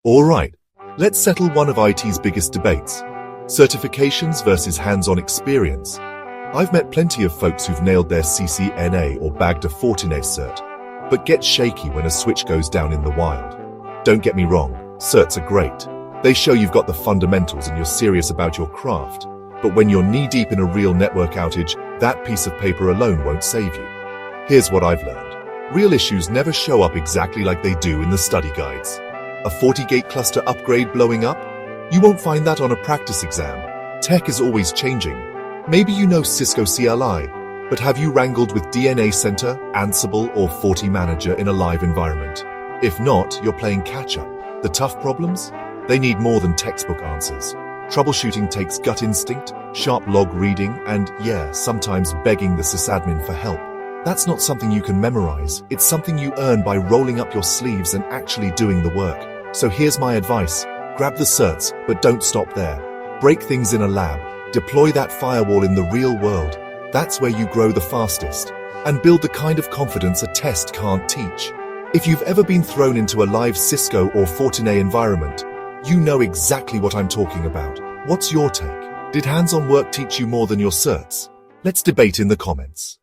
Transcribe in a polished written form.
Alright, let's settle one of IT's biggest debates. Certifications versus hands-on experience. I've met plenty of folks who've nailed their CCNA or bagged a Fortinet cert, but get shaky when a switch goes down in the wild. Don't get me wrong, certs are great. They show you've got the fundamentals and you're serious about your craft. But when you're knee-deep in a real network outage, that piece of paper alone won't save you. Here's what I've learned. Real issues never show up exactly like they do in the study guides. A FortiGate cluster upgrade blowing up? You won't find that on a practice exam. Tech is always changing. Maybe you know Cisco CLI, but have you wrangled with DNA Center, Ansible, or FortiManager in a live environment? If not, you're playing catch-up. The tough problems? They need more than textbook answers. Troubleshooting takes gut instinct, sharp log reading, and, sometimes begging the sysadmin for help. That's not something you can memorize. It's something you earn by rolling up your sleeves and actually doing the work. So here's my advice. Grab the certs, but don't stop there. Break things in a lab. Deploy that firewall in the real world. That's where you grow the fastest. And build the kind of confidence a test can't teach. If you've ever been thrown into a live Cisco or Fortinet environment, you know exactly what I'm talking about. What's your take? Did hands-on work teach you more than your certs? Let's debate in the comments.